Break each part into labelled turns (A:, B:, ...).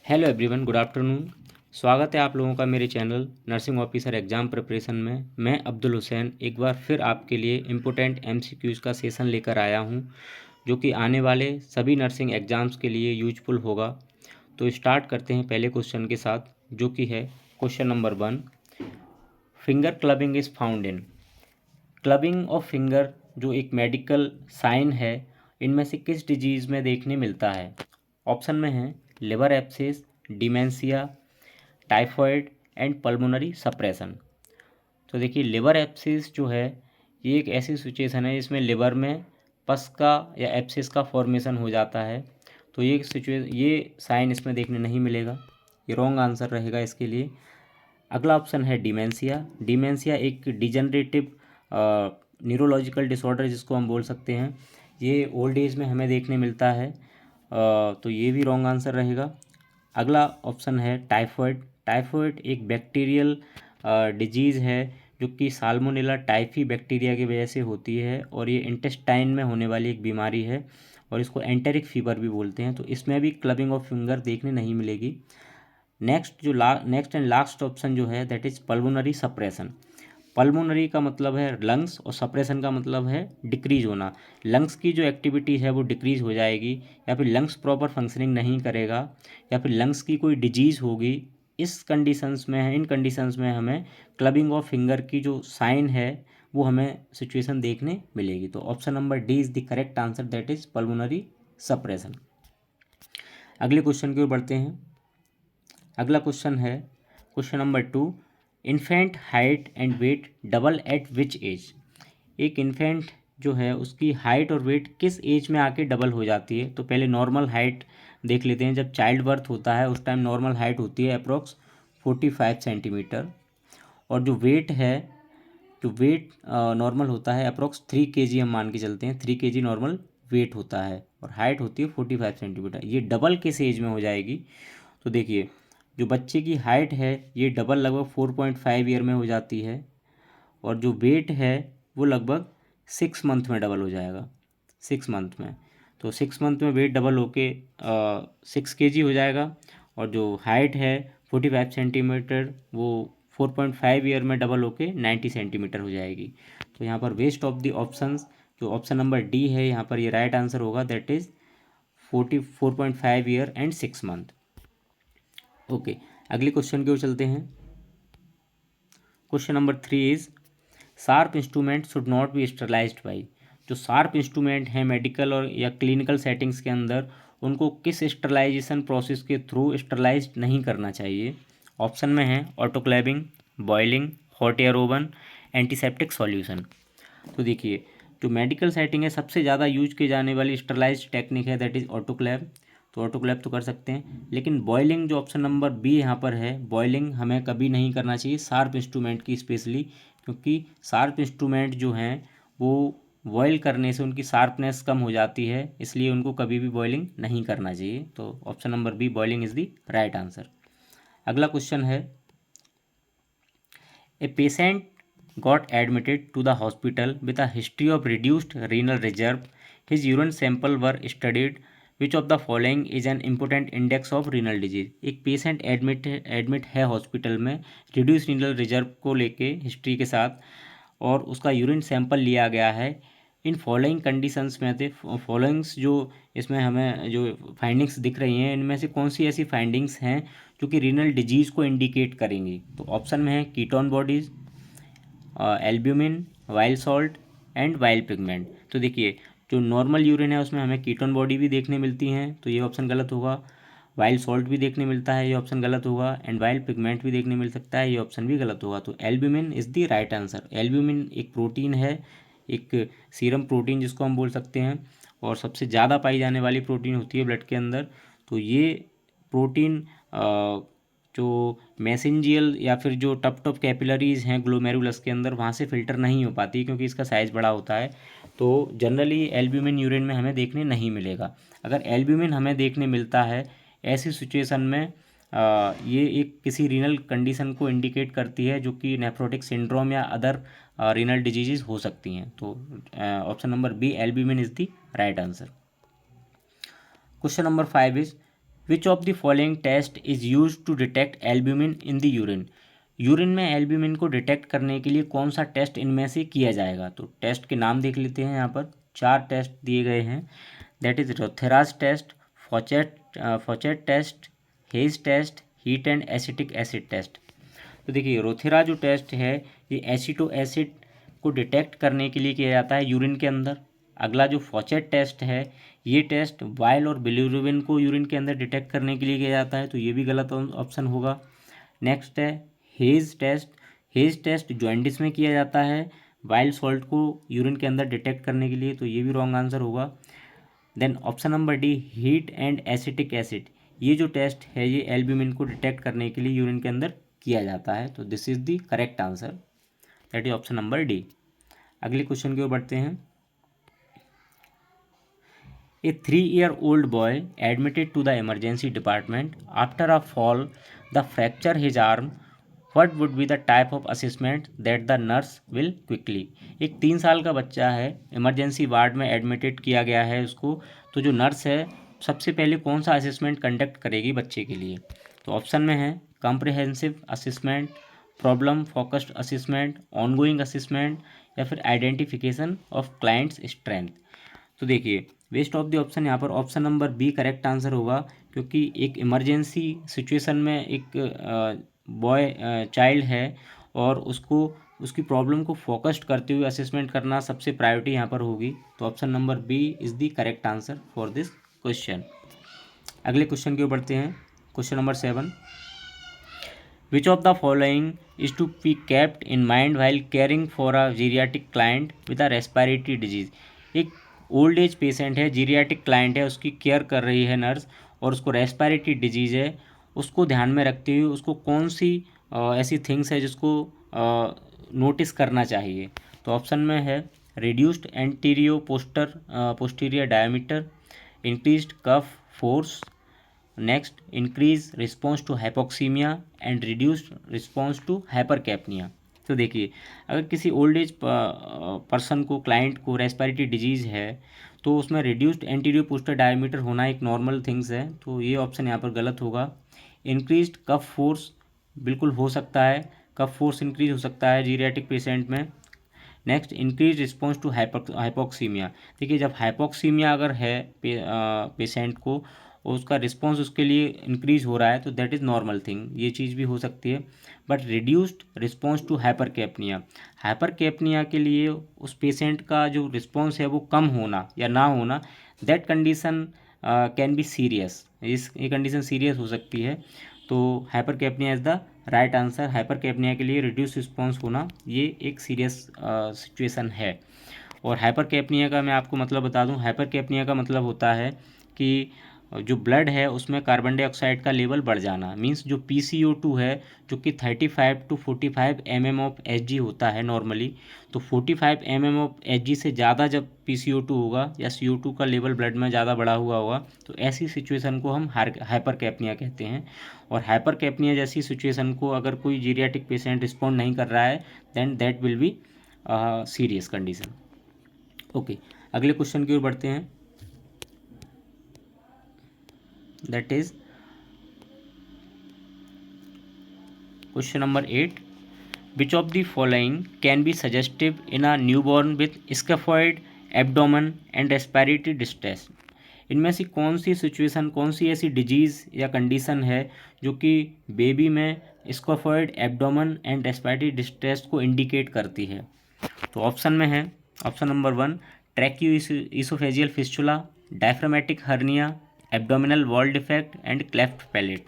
A: Hello everyone, good afternoon. स्वागत है आप लोगों का मेरे channel nursing officer exam preparation में। मैं अब्दुल हुसैन एक बार फिर आपके लिए इम्पोर्टेंट एमसीक्यूज़ का सेशन लेकर आया हूं, जो कि आने वाले सभी नर्सिंग एग्ज़ाम्स के लिए यूजफुल होगा। तो स्टार्ट करते हैं पहले क्वेश्चन के साथ, जो कि है question number 1। Finger clubbing is found in. Clubbing of finger जो एक मेडिकल साइन है, इनमें से किस डिजीज़ में देखने मिलता है? ऑप्शन में है liver abscess, dementia, typhoid and pulmonary suppression. तो देखिए, लिवर एब्सेस जो है ये एक ऐसी सिचुएशन है जिसमें लिवर में पस का या एब्सेस का फॉर्मेशन हो जाता है। तो ये साइन इसमें देखने नहीं मिलेगा, ये रॉन्ग आंसर रहेगा इसके लिए। अगला ऑप्शन है डिमेंशिया। डिमेंशिया एक डिजनरेटिव न्यूरोलॉजिकल डिसऑर्डर जिसको हम बोल सकते हैं, ये ओल्ड एज में हमें देखने मिलता है। तो ये भी रॉन्ग आंसर रहेगा। अगला ऑप्शन है टाइफॉइड। टाइफॉइड एक बैक्टीरियल डिजीज़ है जो कि साल्मोनेला टाइफी बैक्टीरिया की वजह से होती है, और ये इंटेस्टाइन में होने वाली एक बीमारी है, और इसको एंटेरिक फीवर भी बोलते हैं। तो इसमें भी क्लबिंग ऑफ फिंगर देखने नहीं मिलेगी। नेक्स्ट एंड लास्ट ऑप्शन जो है that is pulmonary suppression. Pulmonary का मतलब है लंग्स और सप्रेशन का मतलब है डिक्रीज होना। लंग्स की जो एक्टिविटी है वो डिक्रीज हो जाएगी, या फिर लंग्स प्रॉपर फंक्शनिंग नहीं करेगा, या फिर लंग्स की कोई डिजीज़ होगी। इन कंडीशंस में हमें क्लबिंग ऑफ फिंगर की जो साइन है वो हमें सिचुएशन देखने मिलेगी। तो option number D is the correct answer, that is pulmonary suppression. अगले क्वेश्चन की ओर बढ़ते हैं। अगला क्वेश्चन है question number 2। Infant height and weight double at which age. एक इन्फेंट जो है उसकी हाइट और वेट किस एज में आके डबल हो जाती है? तो पहले नॉर्मल हाइट देख लेते हैं। जब चाइल्ड बर्थ होता है उस टाइम नॉर्मल हाइट होती है अप्रोक्स 45 सेंटीमीटर, और जो वेट नॉर्मल होता है अप्रोक्स 3 kg, हम मान के चलते हैं 3 kg नॉर्मल वेट होता है, और हाइट होती है 45 सेंटीमीटर। ये डबल किस एज में हो जाएगी? तो देखिए, जो बच्चे की हाइट है ये डबल लगभग 4.5 ईयर में हो जाती है, और जो वेट है वो लगभग 6 मंथ में डबल हो जाएगा, 6 मंथ में। तो 6 मंथ में वेट डबल होके 6 kg हो जाएगा, और जो हाइट है 45 सेंटीमीटर वो 4.5 ईयर में डबल होके 90 सेंटीमीटर हो जाएगी। तो यहाँ पर वेस्ट ऑफ द ऑप्शंस, जो ऑप्शन नंबर डी है यहाँ पर ये राइट आंसर होगा, that is 4.5 year and 6 month. Okay, अगले क्वेश्चन की ओर चलते हैं। Question number 3 is sharp instrument should not be sterilised by. जो शार्प इंस्ट्रूमेंट हैं मेडिकल और या क्लिनिकल सेटिंग्स के अंदर, उनको किस स्टरलाइजेशन प्रोसेस के थ्रू स्टरलाइज नहीं करना चाहिए? ऑप्शन में है autoclaving, boiling, hot air oven, antiseptic solution. तो देखिए, जो मेडिकल सेटिंग है सबसे ज़्यादा यूज की जाने वाली स्टरलाइज टेक्निक है दैट इज़ ऑटोक्लेव। तो ऑटोक्लेव तो कर सकते हैं, लेकिन बॉयलिंग जो ऑप्शन नंबर बी यहाँ पर है, बॉयलिंग हमें कभी नहीं करना चाहिए शार्प इंस्ट्रूमेंट की स्पेशली, क्योंकि शार्प इंस्ट्रूमेंट जो हैं वो बॉयल करने से उनकी शार्पनेस कम हो जाती है, इसलिए उनको कभी भी बॉयलिंग नहीं करना चाहिए। तो option number B, boiling is the right answer. अगला क्वेश्चन है, a patient got admitted to the hospital with a history of reduced renal reserve. His urine sample were studied. Which of the following is an important index of renal disease? एक patient admit है hospital में reduce renal reserve को लेके history के साथ, और उसका urine sample लिया गया है। इन फॉलोइंग कंडीशंस में थे, फॉलोइंग्स जो इसमें हमें जो फाइंडिंग्स दिख रही हैं, इनमें से कौन सी ऐसी फाइंडिंग्स हैं जो कि रीनल डिजीज़ को इंडिकेट करेंगी? तो ऑप्शन में है ketone bodies, albumin, wild salt and wild pigment. तो देखिए, जो नॉर्मल यूरिन है उसमें हमें कीटोन बॉडी भी देखने मिलती हैं, तो ये ऑप्शन गलत होगा। वाइल्ड सॉल्ट भी देखने मिलता है, ये ऑप्शन गलत होगा। एंड वाइल्ड पिगमेंट भी देखने मिल सकता है, ये ऑप्शन भी गलत होगा। तो albumin is the right answer. Albumin एक प्रोटीन है, एक सीरम प्रोटीन जिसको हम बोल सकते हैं, और सबसे ज़्यादा पाई जाने वाली प्रोटीन होती है ब्लड के अंदर। तो ये प्रोटीन जो मैसेंजियल या फिर जो टप कैपिलरीज हैं ग्लोमेरुलस के अंदर, वहाँ से फ़िल्टर नहीं हो पाती क्योंकि इसका साइज़ बड़ा होता है। तो जनरली एल्ब्यूमिन यूरिन में हमें देखने नहीं मिलेगा। अगर एल्ब्यूमिन हमें देखने मिलता है ऐसी सिचुएशन में, ये एक किसी रीनल कंडीशन को इंडिकेट करती है जो कि नेफ्रोटिक सिंड्रोम या अदर रीनल डिजीज़ हो सकती हैं। तो option number B, albumin is the right answer. Question number 5 is which of the following test is use to detect albumin in the urine. Urine में एल्ब्यूमिन को detect करने के लिए कौन सा टेस्ट इनमें से किया जाएगा। तो टेस्ट के नाम देख लेते हैं। यहाँ पर 4 टेस्ट दिए गए हैं, that is Rothera's test, Fouchet test, Hay's test, heat and acetic acid test. तो देखिए रोथेरा जो टेस्ट है ये एसिटो एसिड को डिटेक्ट करने के लिए किया जाता है यूरिन के अंदर। अगला जो फॉचेट टेस्ट है ये टेस्ट वाइल और बिलिरुबिन को यूरिन के अंदर डिटेक्ट करने के लिए किया जाता है, तो ये भी गलत ऑप्शन होगा। नेक्स्ट है हेज टेस्ट। हेज टेस्ट जॉइंटिस में किया जाता है वाइल सॉल्ट को यूरिन के अंदर डिटेक्ट करने के लिए, तो ये भी रॉन्ग आंसर होगा। Then option number D heat and acetic acid, ये जो टेस्ट है ये एल्ब्यूमिन को डिटेक्ट करने के लिए यूरिन के अंदर किया जाता है, तो this is the correct answer, that is option number D. अगले क्वेश्चन की ओर बढ़ते हैं। A 3-year-old boy admitted to the emergency department after a fall the fracture his arm. What would be the type of assessment that the nurse will quickly? एक 3 साल का बच्चा है, इमरजेंसी वार्ड में एडमिटेड किया गया है उसको, तो जो नर्स है सबसे पहले कौन सा असेसमेंट कंडक्ट करेगी बच्चे के लिए। तो ऑप्शन में है comprehensive assessment, problem focused assessment, ongoing assessment या फिर आइडेंटिफिकेशन ऑफ क्लाइंट्स स्ट्रेंथ। तो देखिए वेस्ट ऑफ द ऑप्शन यहाँ पर option number B correct answer होगा, क्योंकि एक इमरजेंसी सिचुएशन में एक बॉय चाइल्ड है और उसको उसकी प्रॉब्लम को फोकस्ड करते हुए असेसमेंट करना सबसे प्रायोरिटी यहाँ पर होगी, तो option number B is the correct answer for this question. अगले क्वेश्चन की ओर बढ़ते हैं। Question number 7, which of the following is to be kept in mind while caring for a geriatric client with a respiratory disease. एक old age patient है, geriatric client है, उसकी care कर रही है नर्स और उसको रेस्पिरेटरी डिजीज़ है, उसको ध्यान में रखते हुए उसको कौन सी ऐसी थिंग्स है जिसको नोटिस करना चाहिए। तो ऑप्शन में है reduced antero posterior diameter, increased cough force, next increase response to hypoxemia and reduced response to hypercapnia. तो देखिए अगर किसी ओल्ड एज पर्सन को क्लाइंट को रेस्पिरेटरी डिजीज़ है तो उसमें रिड्यूस्ड एंटीरियर पोस्टर डायमीटर होना एक नॉर्मल थिंग्स है, तो ये ऑप्शन यहाँ पर गलत होगा। इंक्रीज्ड कफ फोर्स बिल्कुल हो सकता है, कफ फोर्स इंक्रीज हो सकता है जीरियाटिक पेशेंट में। Next increase response to hypoxemia. देखिए जब हाइपोक्सीमिया अगर है पेशेंट को और उसका रिस्पॉन्स उसके लिए इंक्रीज हो रहा है तो दैट इज़ नॉर्मल थिंग, ये चीज़ भी हो सकती है। बट रिड्यूस्ड रिस्पॉन्स टू हाइपरकैप्निया, हाइपरकैप्निया के लिए उस पेशेंट का जो रिस्पॉन्स है वो कम होना या ना होना, that condition can be serious, ये कंडीशन सीरियस हो सकती है। तो हाइपरकैप्निया इज़ द राइट आंसर। हाइपरकैप्निया के लिए रिड्यूस रिस्पॉन्स होना ये एक सीरियस सिचुएशन है। और हाइपरकैप्निया का मैं आपको मतलब बता दूं, हाइपरकैप्निया का मतलब होता है कि जो ब्लड है उसमें कार्बन डाइऑक्साइड का लेवल बढ़ जाना, मींस जो PCO2 है जो कि 35 to 45 mm ऑफ Hg होता है नॉर्मली, तो 45 mm ऑफ Hg से ज़्यादा जब PCO2 होगा या CO2 का लेवल ब्लड में ज़्यादा बढ़ा हुआ होगा तो ऐसी सिचुएशन को हम हाइपरकैप्निया कहते हैं। और हाइपरकैप्निया जैसी सिचुएशन को अगर कोई जीरियाटिक पेशेंट रिस्पॉन्ड नहीं कर रहा है then that will be serious condition. Okay, अगले क्वेश्चन की ओर बढ़ते हैं, that is question number 8, which of the following can be suggestive in a newborn with scaphoid abdomen and respiratory distress। इनमें से कौन सी सिचुएशन, कौन सी ऐसी डिजीज़ या कंडीशन है जो कि बेबी में scaphoid abdomen and respiratory distress को इंडिकेट करती है। तो ऑप्शन में है option number 1 tracheoesophageal fistula, diaphragmatic hernia, abdominal wall defect and cleft palate.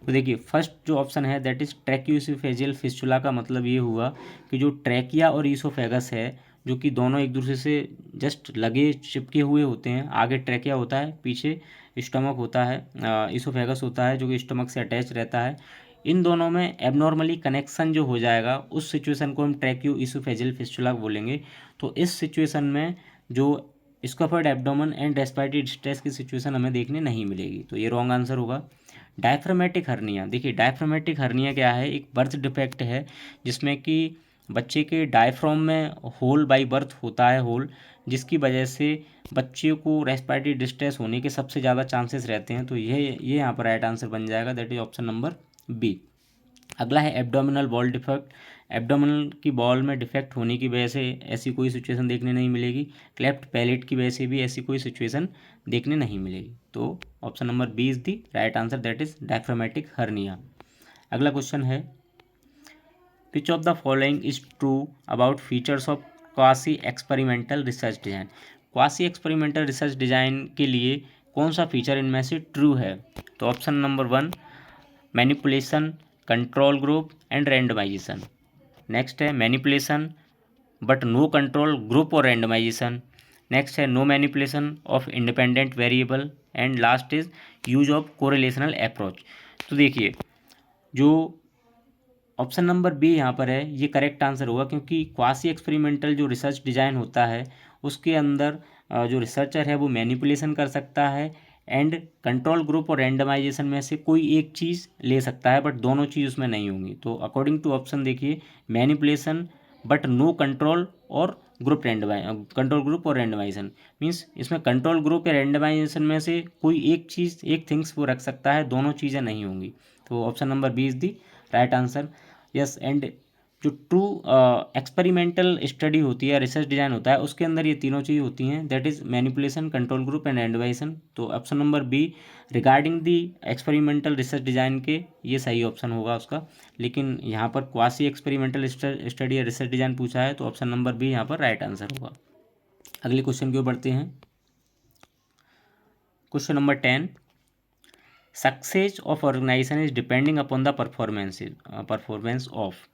A: तो देखिए फर्स्ट जो ऑप्शन है दैट इज़ ट्रैकियोइसोफेजियल फिस्टुला का मतलब ये हुआ कि जो ट्रैकिया और ईसोफेगस है जो कि दोनों एक दूसरे से जस्ट लगे चिपके हुए होते हैं, आगे ट्रैकिया होता है पीछे स्टमक होता है, ईसोफेगस होता है जो कि स्टमक से अटैच रहता है, इन दोनों में एबनॉर्मली कनेक्शन जो हो जाएगा उस सिचुएशन को हम ट्रैकियो ईसोफेजियल फिस्टुला बोलेंगे। तो इस सिचुएशन में जो scaphoid abdomen and respiratory distress की सिचुएशन हमें देखने नहीं मिलेगी, तो ये रॉन्ग आंसर होगा। डायफ्रामेटिक हर्निया, देखिए डायफ्रामेटिक हर्निया क्या है, एक बर्थ डिफेक्ट है जिसमें कि बच्चे के डायफ्राम में होल बाई बर्थ होता है, होल, जिसकी वजह से बच्चे को रेस्पिरेटरी डिस्ट्रेस होने के सबसे ज़्यादा चांसेस रहते हैं। तो ये यहाँ पर राइट आंसर बन जाएगा, that is option number B. अगला है एब्डोमिनल वॉल डिफेक्ट। एब्डोमिनल की बॉल में डिफेक्ट होने की वजह से ऐसी कोई सिचुएशन देखने नहीं मिलेगी। क्लेफ्ट पैलेट की वजह से भी ऐसी कोई सिचुएशन देखने नहीं मिलेगी। तो option number B is the right answer, that is diaphragmatic hernia. अगला क्वेश्चन है, which of the following is true about features of quasi experimental research design. Quasi experimental research design के लिए कौन सा फीचर इनमें से ट्रू है? तो option number 1 manipulation, control group and randomization. Next है manipulation but no control group और रैंडमाइजेशन। नेक्स्ट है no manipulation of independent variable and last is use of correlational approach. तो देखिए, जो ऑप्शन नंबर बी यहाँ पर है ये करेक्ट आंसर होगा, क्योंकि क्वासी एक्सपेरिमेंटल जो रिसर्च डिजाइन होता है उसके अंदर जो रिसर्चर है वो मैनिपुलेशन कर सकता है एंड कंट्रोल ग्रुप और रैंडमाइजेशन में से कोई एक चीज़ ले सकता है, बट दोनों चीज़ उसमें नहीं होंगी। तो अकॉर्डिंग टू ऑप्शन देखिए, मैनिपुलेशन बट नो कंट्रोल और ग्रुप कंट्रोल ग्रुप और रैंडमाइजेशन मीन्स इसमें कंट्रोल ग्रुप या रैंडमाइजेशन में से कोई एक चीज़, एक थिंग्स वो रख सकता है, दोनों चीज़ें नहीं होंगी। तो option number B is the right answer. Yes, and जो ट्रू एक्सपेरिमेंटल स्टडी होती है, रिसर्च डिजाइन होता है, उसके अंदर ये तीनों चीज़ होती हैं, that is manipulation, control group and randomization. तो option number B regarding the experimental research design के ये सही ऑप्शन होगा उसका। लेकिन यहाँ पर क्वासी एक्सपेरिमेंटल स्टडी या रिसर्च डिजाइन पूछा है, तो ऑप्शन नंबर बी यहाँ पर राइट आंसर होगा। अगले क्वेश्चन की ओर बढ़ते हैं। Question number 10, success of organization is depending upon the performance of.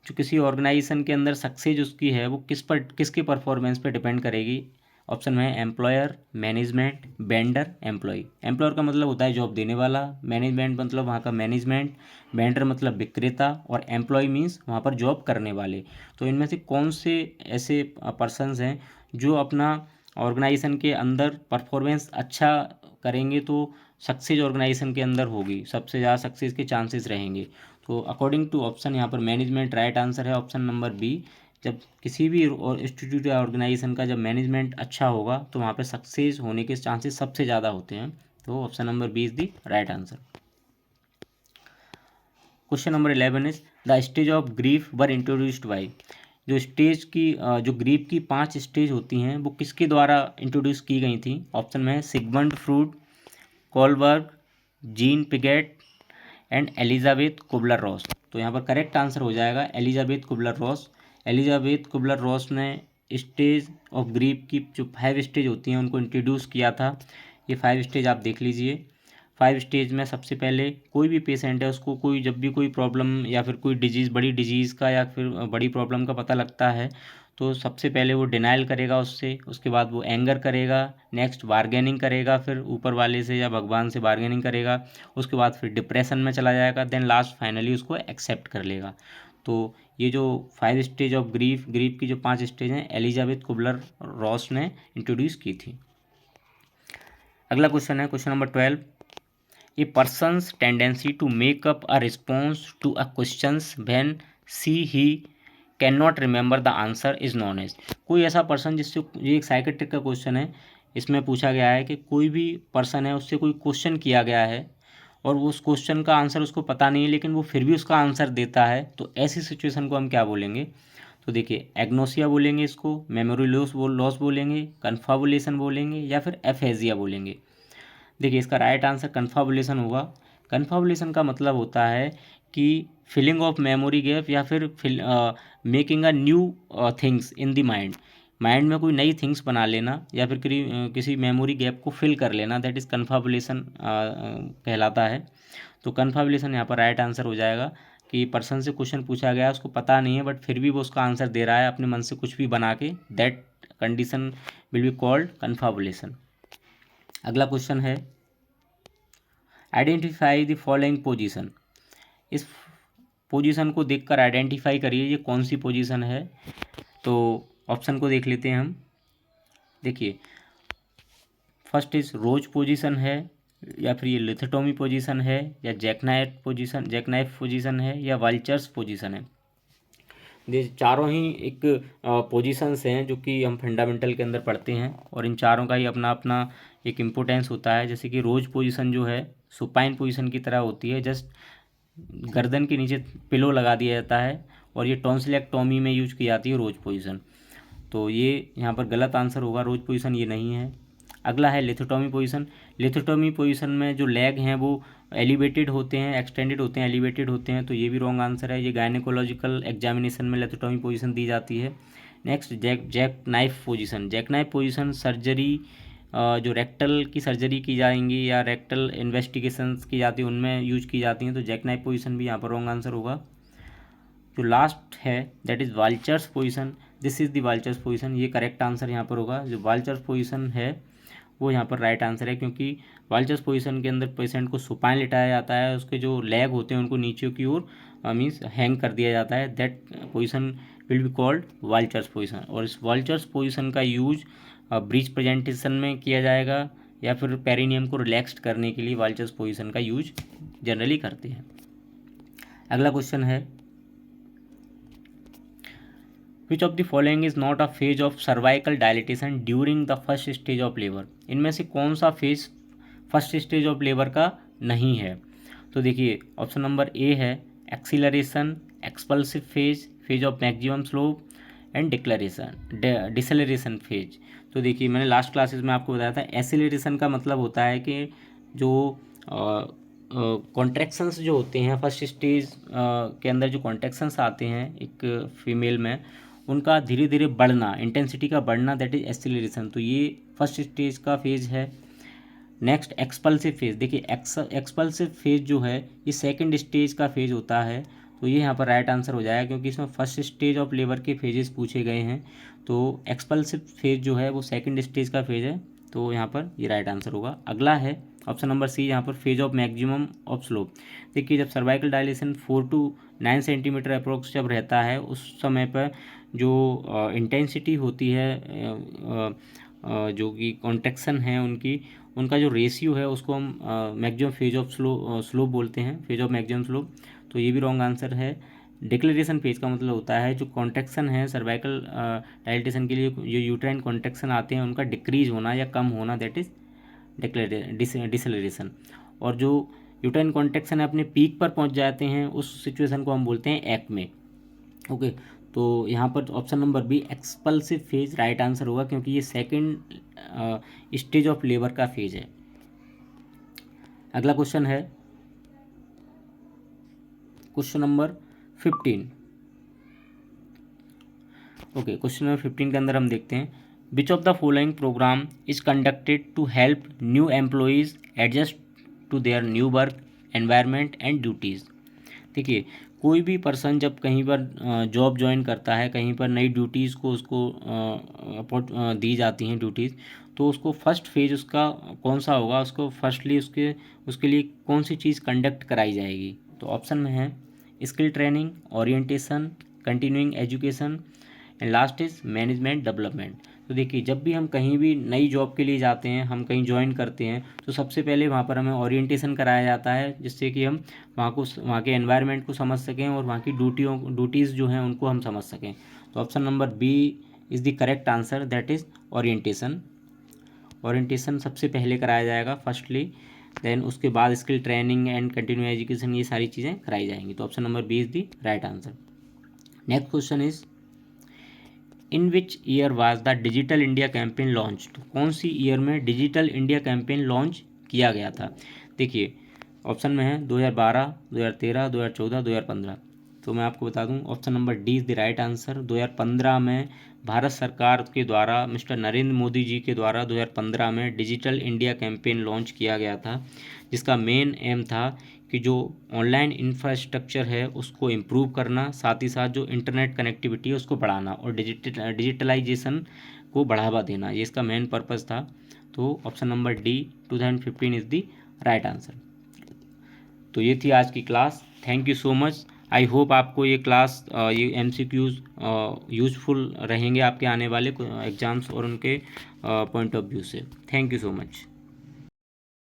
A: जो किसी ऑर्गेनाइजेशन के अंदर सक्सेस उसकी है वो किसके परफॉर्मेंस पे डिपेंड करेगी? ऑप्शन में है employer, management, vendor, employee. Employer का मतलब होता है जॉब देने वाला, मैनेजमेंट मतलब वहाँ का मैनेजमेंट, वेंडर मतलब विक्रेता और एम्प्लॉय मीन्स वहाँ पर जॉब करने वाले। तो इनमें से कौन से ऐसे पर्सनस हैं जो अपना ऑर्गेनाइजेशन के अंदर परफॉर्मेंस अच्छा करेंगे तो सक्सेस ऑर्गेनाइजेशन के अंदर होगी, सबसे ज़्यादा सक्सेस के चांसेस रहेंगे? तो अकॉर्डिंग टू ऑप्शन यहाँ पर मैनेजमेंट राइट आंसर है, ऑप्शन नंबर बी। जब किसी भी इंस्टीट्यूट या ऑर्गेनाइजेशन का जब मैनेजमेंट अच्छा होगा तो वहाँ पे सक्सेस होने के चांसेस सबसे ज़्यादा होते हैं। तो option number B is the right answer. Question number 11 is the stage of grief were introduced by. जो स्टेज की जो ग्रीफ की 5 स्टेज होती हैं वो किसके द्वारा इंट्रोड्यूस की गई थी? ऑप्शन में है Sigmund Freud, Kohlberg, Jean Piaget and Elizabeth Kubler Ross. तो यहाँ पर करेक्ट आंसर हो जाएगा Elizabeth Kubler Ross. Elizabeth Kubler Ross ने स्टेज ऑफ ग्रीफ की जो 5 स्टेज होती हैं उनको इंट्रोड्यूस किया था। ये 5 स्टेज आप देख लीजिए। 5 स्टेज में सबसे पहले कोई भी पेशेंट है उसको कोई जब भी कोई प्रॉब्लम या फिर कोई डिजीज़, बड़ी डिजीज़ का या फिर बड़ी प्रॉब्लम का पता लगता है तो सबसे पहले वो डिनाइल करेगा उससे, उसके बाद वो एंगर करेगा, नेक्स्ट बार्गेनिंग करेगा, फिर ऊपर वाले से या भगवान से बार्गेनिंग करेगा, उसके बाद फिर डिप्रेशन में चला जाएगा, देन लास्ट फाइनली उसको एक्सेप्ट कर लेगा। तो ये जो 5 स्टेज ऑफ ग्रीफ की जो 5 स्टेज हैं एलिजाबेथ कुबलर रॉस ने इंट्रोड्यूस की थी। अगला क्वेश्चन है question number 12, a person's tendency to make up a response to a questions when he can not remember the answer is known as. कोई ऐसा पर्सन जिससे, ये एक साइकेट्रिक का क्वेश्चन है, इसमें पूछा गया है कि कोई भी पर्सन है उससे कोई क्वेश्चन किया गया है और उस क्वेश्चन का आंसर उसको पता नहीं है लेकिन वो फिर भी उसका आंसर देता है, तो ऐसी सिचुएशन को हम क्या बोलेंगे? तो देखिए, एग्नोसिया बोलेंगे इसको, मेमोरी लॉस बोलेंगे, कन्फाबुलेशन बोलेंगे या फिर एफेजिया बोलेंगे। देखिए, इसका राइट आंसर कन्फाबुलेशन होगा। कन्फाबुलेशन का मतलब होता है कि फिलिंग ऑफ मेमोरी गैप या फिर making a new things in the mind. Mind में कोई नई थिंग्स बना लेना या फिर किसी मेमोरी गैप को फिल कर लेना, दैट इज़ कन्फाबुलेशन कहलाता है। तो कन्फाबुलेशन यहाँ पर राइट आंसर हो जाएगा कि पर्सन से क्वेश्चन पूछा गया, उसको पता नहीं है बट फिर भी वो उसका आंसर दे रहा है अपने मन से कुछ भी बना के, that condition will be called confabulation. अगला क्वेश्चन है, आइडेंटिफाई द फॉलोइंग पोजीशन। इस पोजीशन को देखकर आइडेंटिफाई करिए ये कौन सी पोजीशन है। तो ऑप्शन को देख लेते हैं हम। देखिए, फर्स्ट इज रोज पोजीशन है, या फिर ये लिथोटोमी पोजीशन है, या जैकनाइफ पोजीशन है, या वाल्चर्स पोजीशन है। ये चारों ही एक पोजीशंस हैं जो कि हम फंडामेंटल के अंदर पढ़ते हैं, और इन चारों का ही अपना अपना एक इम्पोर्टेंस होता है। जैसे कि रोज पोजीशन जो है सुपाइन पोजीशन की तरह होती है, जस्ट गर्दन के नीचे पिलो लगा दिया जाता है, और ये टॉन्सिलेक्टोमी में यूज की जाती है रोज पोजीशन। तो ये यहाँ पर गलत आंसर होगा, रोज पोजीशन ये नहीं है। अगला है लिथोटॉमी पोजीशन। लिथोटॉमी पोजीशन में जो लेग हैं वो एलिवेटेड होते हैं, एक्सटेंडेड होते हैं, एलिवेटेड होते हैं, तो ये भी रॉन्ग आंसर है। ये गायनेकोलॉजिकल एग्जामिनेशन में लिथोटॉमी पोजीशन दी जाती है। Next jack knife position. Jack knife position surgery, जो रेक्टल की सर्जरी की जाएंगी या रेक्टल इन्वेस्टिगेशंस की जाती है उनमें यूज की जाती हैं, तो जैक नाइफ पोजीशन भी यहाँ पर रॉन्ग आंसर होगा। जो लास्ट है that is Walcher's position. This is the Walcher's position, ये करेक्ट आंसर यहाँ पर होगा। जो वाल्चर्स पोजीशन है वो यहाँ पर राइट आंसर है, क्योंकि वाल्चर्स पोजीशन के अंदर पेशेंट को सुपाइन लिटाया जाता है, उसके जो लेग होते हैं उनको नीचे की ओर मीन्स हैंग कर दिया जाता है। That position will be called Walcher's position. और इस वाल्चर्स पोजीशन का यूज ब्रीच प्रेजेंटेशन में किया जाएगा, या फिर पेरिनियम को रिलैक्स्ड करने के लिए वाल्चर्स पोजीशन का यूज जनरली करते हैं। अगला क्वेश्चन है which of the following is not a phase of cervical dilatation during the first stage of labour. इनमें से कौन सा phase first stage of labour का नहीं है? तो देखिए ऑप्शन नंबर ए है acceleration, expulsive phase, phase of maximum slope and deceleration phase. तो देखिए मैंने लास्ट क्लासेस में आपको बताया था एक्सीलरेशन का मतलब होता है कि जो कॉन्ट्रैक्शंस जो होते हैं फर्स्ट स्टेज के अंदर, जो कॉन्ट्रैक्शंस आते हैं एक फीमेल में, उनका धीरे धीरे बढ़ना, इंटेंसिटी का बढ़ना, दैट इज एक्सीलरेशन। तो ये फर्स्ट स्टेज का फेज है। Next expulsive phase. देखिए एक्सपल्सिव फेज जो है ये सेकंड स्टेज का फेज होता है, तो ये यहाँ पर राइट आंसर हो जाएगा, क्योंकि इसमें फर्स्ट स्टेज ऑफ लेबर के फेजेस पूछे गए हैं। तो एक्सपल्सिव फेज जो है वो सेकंड स्टेज का फेज है, तो यहाँ पर ये राइट आंसर होगा। अगला है ऑप्शन नंबर सी, यहाँ पर phase of maximum of slope. देखिए जब cervical dilation 4 to 9 centimetre approx जब रहता है, उस समय पर जो इंटेंसिटी होती है, जो कि कॉन्ट्रैक्शन है उनका जो रेशियो है उसको हम मैक्सिमम फेज ऑफ स्लोप बोलते हैं, फेज ऑफ मैक्सिमम स्लोप। तो ये भी रॉन्ग आंसर है। डिक्लेरेशन फेज का मतलब होता है जो कॉन्ट्रैक्शन है सर्वाइकल डायलिटेशन के लिए, जो यूट्राइन कॉन्ट्रैक्शन आते हैं उनका डिक्रीज होना या कम होना, दैट इज डिसलेरेशन। और जो यूट्राइन कॉन्ट्रैक्शन अपने पीक पर पहुंच जाते हैं उस सिचुएशन को हम बोलते हैं एक्मे। ओके, तो यहाँ पर option number B expulsive phase right answer होगा, क्योंकि ये सेकंड स्टेज ऑफ लेबर का फेज है। अगला क्वेश्चन है question number 15। Okay, question number 15 के अंदर हम देखते हैं which of the following program is conducted to help new employees adjust to their new work environment and duties. देखिए कोई भी पर्सन जब कहीं पर जॉब ज्वाइन करता है, कहीं पर नई ड्यूटीज़ को उसको दी जाती हैं ड्यूटीज़, तो उसको फर्स्ट फेज उसका कौन सा होगा, उसको फर्स्टली उसके लिए कौन सी चीज़ कंडक्ट कराई जाएगी? तो ऑप्शन में है skill training, orientation, continuing education and last is management development. तो देखिए जब भी हम कहीं भी नई जॉब के लिए जाते हैं, हम कहीं ज्वाइन करते हैं, तो सबसे पहले वहाँ पर हमें ओरिएंटेशन कराया जाता है, जिससे कि हम वहाँ के एनवायरनमेंट को समझ सकें और वहाँ की ड्यूटीज़ जो हैं उनको हम समझ सकें। तो option number B is the correct answer, that is orientation. Orientation सबसे पहले कराया जाएगा फर्स्टली, देन उसके बाद skill training and continue education, ये सारी चीज़ें कराई जाएंगी। तो option number B is the right answer. Next question is in which year was the digital India campaign launch. कौन सी ईयर में डिजिटल इंडिया कैंपेन लॉन्च किया गया था? देखिए ऑप्शन में है 2012, 2013, 2014, 2015। तो मैं आपको बता दूं option number D is the right answer. 2015 में भारत सरकार के द्वारा, मिस्टर नरेंद्र मोदी जी के द्वारा 2015 में डिजिटल इंडिया कैंपेन लॉन्च किया गया था, जिसका मेन एम था कि जो ऑनलाइन इंफ्रास्ट्रक्चर है उसको इम्प्रूव करना, साथ ही साथ जो इंटरनेट कनेक्टिविटी है उसको बढ़ाना और डिजिटलाइजेशन को बढ़ावा देना, ये इसका मेन पर्पस था। तो option number D 2015 is the right answer. तो ये थी आज की class. Thank you so much. I hope आपको ये क्लास, ये MCQs यूजफुल रहेंगे आपके आने वाले एग्ज़ाम्स और उनके पॉइंट ऑफ व्यू से। Thank you so much.